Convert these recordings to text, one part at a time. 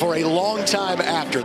for a long time after.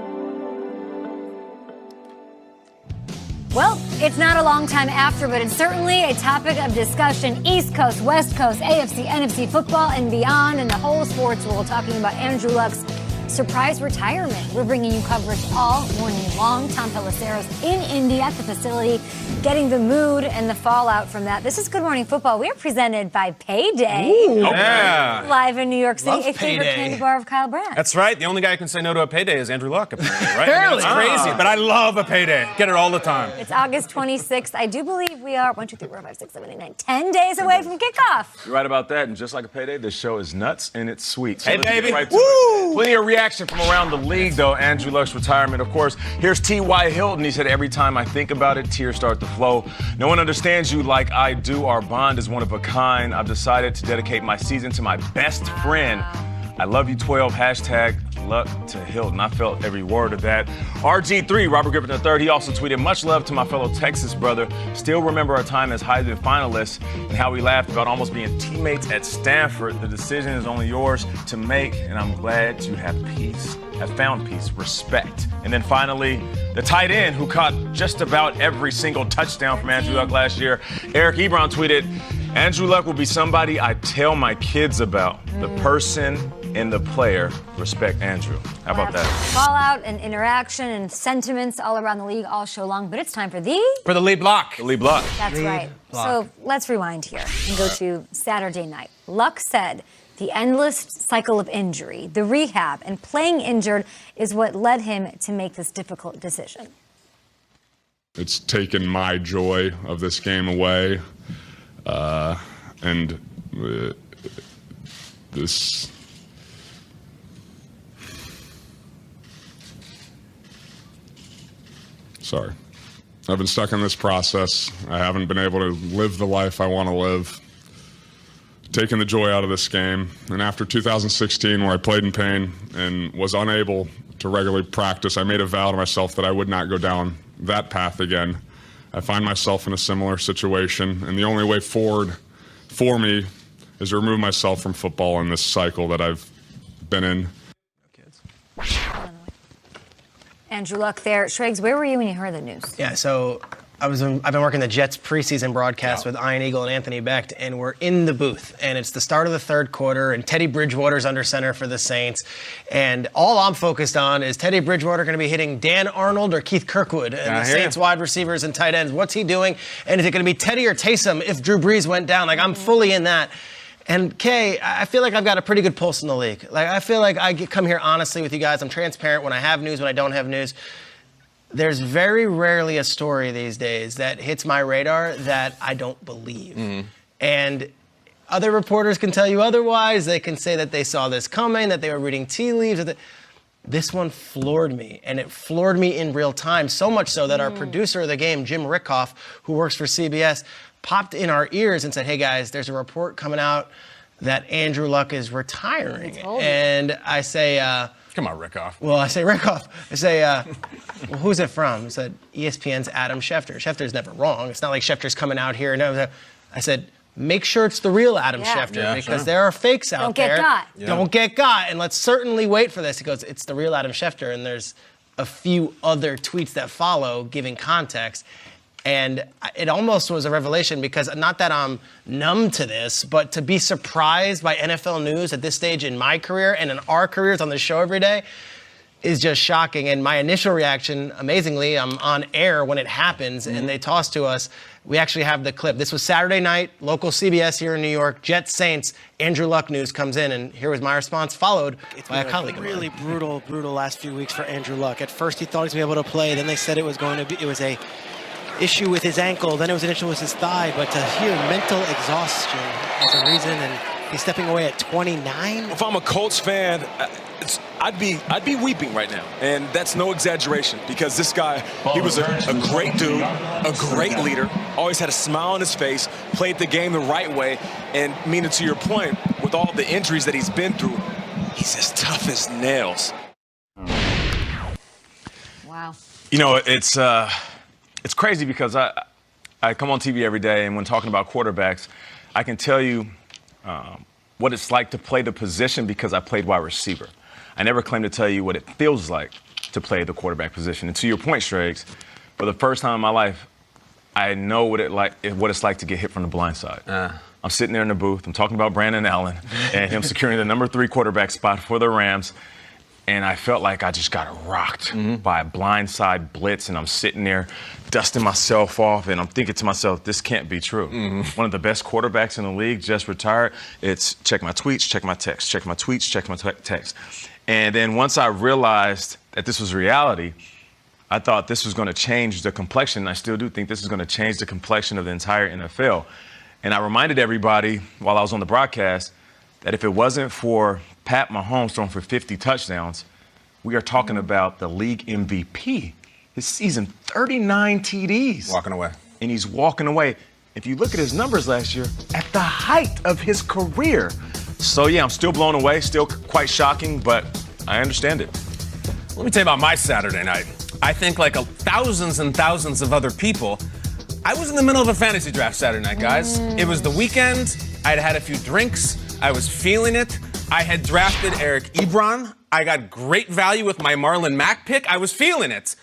Well, it's not a long time after, but it's certainly a topic of discussion. East Coast, West Coast, AFC, NFC football, and beyond, and the whole sports world, talking about Andrew Luck's surprise retirement. We're bringing you coverage all morning long. Tom Pelissero's in Indy at the facility, getting the mood and the fallout from that. This is Good Morning Football. We are presented by Payday. Ooh, yeah. Live in New York City, Love a favorite Payday. candy bar of Kyle Brandt. That's right. The only guy who can say no to a payday is Andrew Luck, apparently, right? Apparently. It's crazy, but I love a payday. Get it all the time. It's August 26th. I do believe we are 1, 2, 3, 4, 5, 6, 7, 8, 9, 10 days away from kickoff. You're right about that, and just like a payday, this show is nuts and it's sweet. So Hey, let's get baby. right to it. Plenty of reaction from around the league, though. Andrew Luck's retirement, of course. Here's T.Y. Hilton. He said, every time I think about it, tears start to flow. No one understands you like I do. Our bond is one of a kind. I've decided to dedicate my season to my best friend. I love you, 12. Hashtag luck to Hilton. I felt every word of that. RG3, Robert Griffin III, he also tweeted, much love to my fellow Texas brother. Still remember our time as Heisman finalists and how we laughed about almost being teammates at Stanford. The decision is only yours to make, and I'm glad you have found peace, respect. And then finally, the tight end who caught just about every single touchdown from Andrew Luck last year, Eric Ebron tweeted, Andrew Luck will be somebody I tell my kids about. The person and the player respect Andrew. How about that? Fallout and interaction and sentiments all around the league all show long, but it's time for the lead block. The lead block. That's right. block. So let's rewind here and go to Saturday night. Luck said the endless cycle of injury, the rehab, and playing injured is what led him to make this difficult decision. It's taken my joy of this game away, and this. Sorry. I've been stuck in this process. I haven't been able to live the life I want to live. Taking the joy out of this game. And after 2016, where I played in pain and was unable to regularly practice, I made a vow to myself that I would not go down that path again. I find myself in a similar situation, and the only way forward for me is to remove myself from football in this cycle that I've been in. Andrew Luck there. Shregs, where were you when you heard the news? Yeah, so I've been working the Jets preseason broadcast with Ian Eagle and Anthony Becht, and we're in the booth, and it's the start of the third quarter, and Teddy Bridgewater's under center for the Saints, and all I'm focused on is Teddy Bridgewater going to be hitting Dan Arnold or Keith Kirkwood, and the Saints wide receivers and tight ends. What's he doing? And is it going to be Teddy or Taysom if Drew Brees went down? Like, I'm fully in that. And Kay, I feel like I've got a pretty good pulse in the league. Like, I feel like I come here honestly with you guys. I'm transparent when I have news, when I don't have news. There's very rarely a story these days that hits my radar that I don't believe. Mm-hmm. And other reporters can tell you otherwise. They can say that they saw this coming, that they were reading tea leaves. This one floored me, and it floored me in real time, so much so that our producer of the game, Jim Rickoff, who works for CBS, popped in our ears and said, hey, guys, there's a report coming out that Andrew Luck is retiring. And I say... Come on, Rickoff. Well, I say, Rickoff. I say, well, who's it from? I said, ESPN's Adam Schefter. Schefter's never wrong. It's not like Schefter's coming out here. No, I said, make sure it's the real Adam Schefter because there are fakes out there. Don't get got. Don't get got. And let's certainly wait for this. He goes, it's the real Adam Schefter. And there's a few other tweets that follow giving context. And it almost was a revelation because not that I'm numb to this, but to be surprised by NFL news at this stage in my career and in our careers on the show every day is just shocking. And my initial reaction, amazingly, I'm on air when it happens and they toss to us. We actually have the clip. This was Saturday night, local CBS here in New York. Jets Saints, Andrew Luck news comes in, and here was my response, followed by a colleague. Really brutal last few weeks for Andrew Luck. At first he thought he was going to be able to play. Then they said it was a issue with his ankle, then it was an issue with his thigh, but to hear mental exhaustion as a reason, and he's stepping away at 29. If I'm a Colts fan, I'd be weeping right now, and that's no exaggeration because this guy, he was a great dude, a great leader, always had a smile on his face, played the game the right way, and meaning to your point, with all the injuries that he's been through, he's as tough as nails. Wow. You know, it's crazy because I come on TV every day, and when talking about quarterbacks, I can tell you what it's like to play the position because I played wide receiver. I never claim to tell you what it feels like to play the quarterback position. And to your point, Straights, for the first time in my life, I know what it's like to get hit from the blind side. I'm sitting there in the booth. I'm talking about Brandon Allen and him securing the number 3 quarterback spot for the Rams. And I felt like I just got rocked by a blindside blitz, and I'm sitting there dusting myself off, and I'm thinking to myself, this can't be true. One of the best quarterbacks in the league just retired. It's check my tweets, check my texts, check my tweets, check my texts. And then once I realized that this was reality, I thought this was going to change the complexion, and I still do think this is going to change the complexion of the entire NFL. And I reminded everybody while I was on the broadcast that if it wasn't for Pat Mahomes throwing for 50 touchdowns, we are talking about the league MVP. His season, 39 TDs. Walking away. And he's walking away. If you look at his numbers last year, at the height of his career. So, yeah, I'm still blown away, still quite shocking, but I understand it. Let me tell you about my Saturday night. I think like thousands and thousands of other people, I was in the middle of a fantasy draft Saturday night, guys. It was the weekend. I'd had a few drinks. I was feeling it. I had drafted Eric Ebron. I got great value with my Marlon Mack pick. I was feeling it.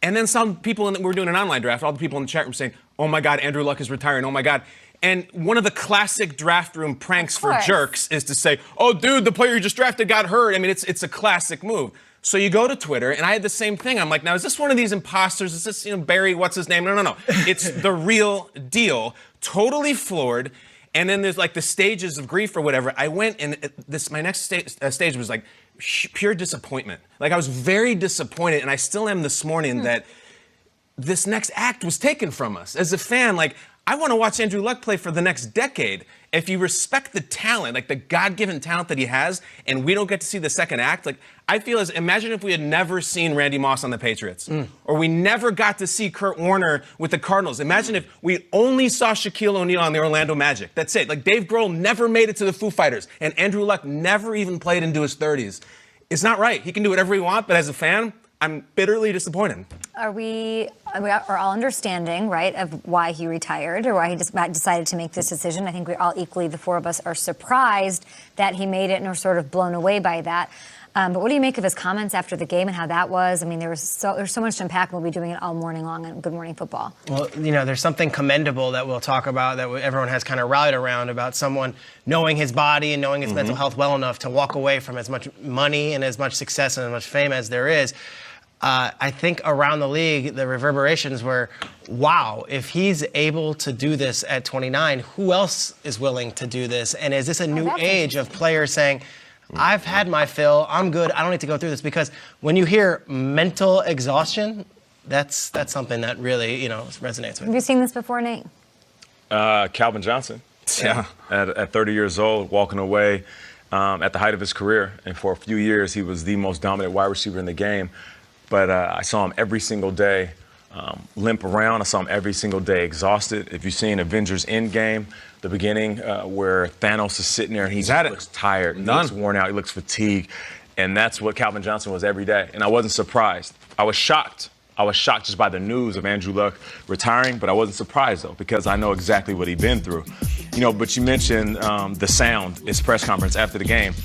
And then some people, we were doing an online draft, all the people in the chat room saying, oh my God, Andrew Luck is retiring, oh my God. And one of the classic draft room pranks for jerks is to say, oh dude, the player you just drafted got hurt. I mean, it's a classic move. So you go to Twitter, and I had the same thing. I'm like, now, is this one of these imposters? Is this, Barry, what's his name? No. It's the real deal. Totally floored. And then there's like the stages of grief or whatever. I went, and my next stage was like pure disappointment. Like I was very disappointed, and I still am this morning that this next act was taken from us. As a fan, like, I want to watch Andrew Luck play for the next decade. If you respect the talent, like the God-given talent that he has, and we don't get to see the second act, like I feel imagine if we had never seen Randy Moss on the Patriots, or we never got to see Kurt Warner with the Cardinals. Imagine if we only saw Shaquille O'Neal on the Orlando Magic. That's it. Like Dave Grohl never made it to the Foo Fighters, and Andrew Luck never even played into his 30s. It's not right. He can do whatever he wants, but as a fan, I'm bitterly disappointed. We are all understanding, right, of why he retired or why he decided to make this decision. I think we're all equally, the four of us, are surprised that he made it and are sort of blown away by that. But what do you make of his comments after the game and how that was? I mean, there's so much to unpack. We'll be doing it all morning long on Good Morning Football. Well, there's something commendable that we'll talk about that everyone has kind of rallied around about someone knowing his body and knowing his mental health well enough to walk away from as much money and as much success and as much fame as there is. I think around the league, the reverberations were, wow, if he's able to do this at 29, who else is willing to do this? And is this a new age of players saying, I've had my fill, I'm good, I don't need to go through this? Because when you hear mental exhaustion, that's something that really, resonates with. Have you seen this before, Nate? Calvin Johnson. Yeah. At 30 years old, walking away at the height of his career. And for a few years, he was the most dominant wide receiver in the game. But I saw him every single day limp around. I saw him every single day exhausted. If you've seen Avengers Endgame, the beginning where Thanos is sitting there and he looks tired, he looks worn out, he looks fatigued. And that's what Calvin Johnson was every day. And I wasn't surprised. I was shocked. I was shocked just by the news of Andrew Luck retiring, but I wasn't surprised, though, because I know exactly what he'd been through. But you mentioned the sound, his press conference after the game.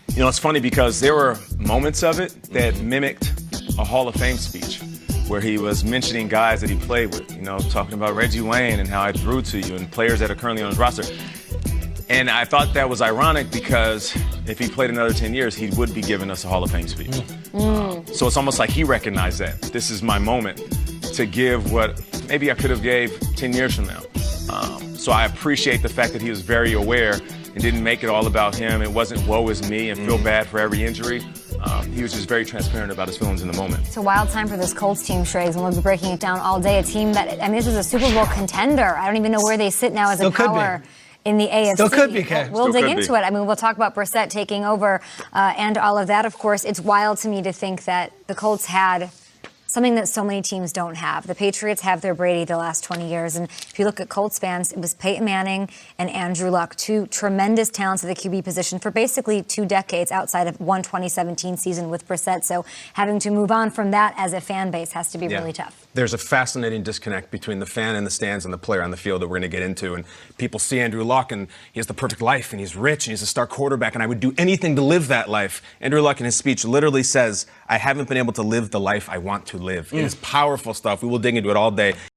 It's funny because there were moments of it that mimicked a Hall of Fame speech where he was mentioning guys that he played with, talking about Reggie Wayne and how I threw to you and players that are currently on his roster. And I thought that was ironic because if he played another 10 years, he would be giving us a Hall of Fame speech. So it's almost like he recognized that. This is my moment to give what maybe I could have gave 10 years from now. So I appreciate the fact that he was very aware and didn't make it all about him. It wasn't woe is me and feel bad for every injury. He was just very transparent about his feelings in the moment. It's a wild time for this Colts team, Shregs, and we'll be breaking it down all day. A team that, this is a Super Bowl contender. I don't even know where they sit now as a power in the AFC. Still could be, Kay. We'll dig into it. We'll talk about Brissett taking over and all of that, of course. It's wild to me to think that the Colts had something that so many teams don't have. The Patriots have their Brady the last 20 years, and if you look at Colts fans, it was Peyton Manning and Andrew Luck, two tremendous talents at the QB position for basically 2 decades outside of one 2017 season with Brissett. So having to move on from that as a fan base has to be really tough. There's a fascinating disconnect between the fan in the stands and the player on the field that we're going to get into. And people see Andrew Luck, and he has the perfect life, and he's rich, and he's a star quarterback, and I would do anything to live that life. Andrew Luck in his speech literally says, I haven't been able to live the life I want to live. It is powerful stuff. We will dig into it all day.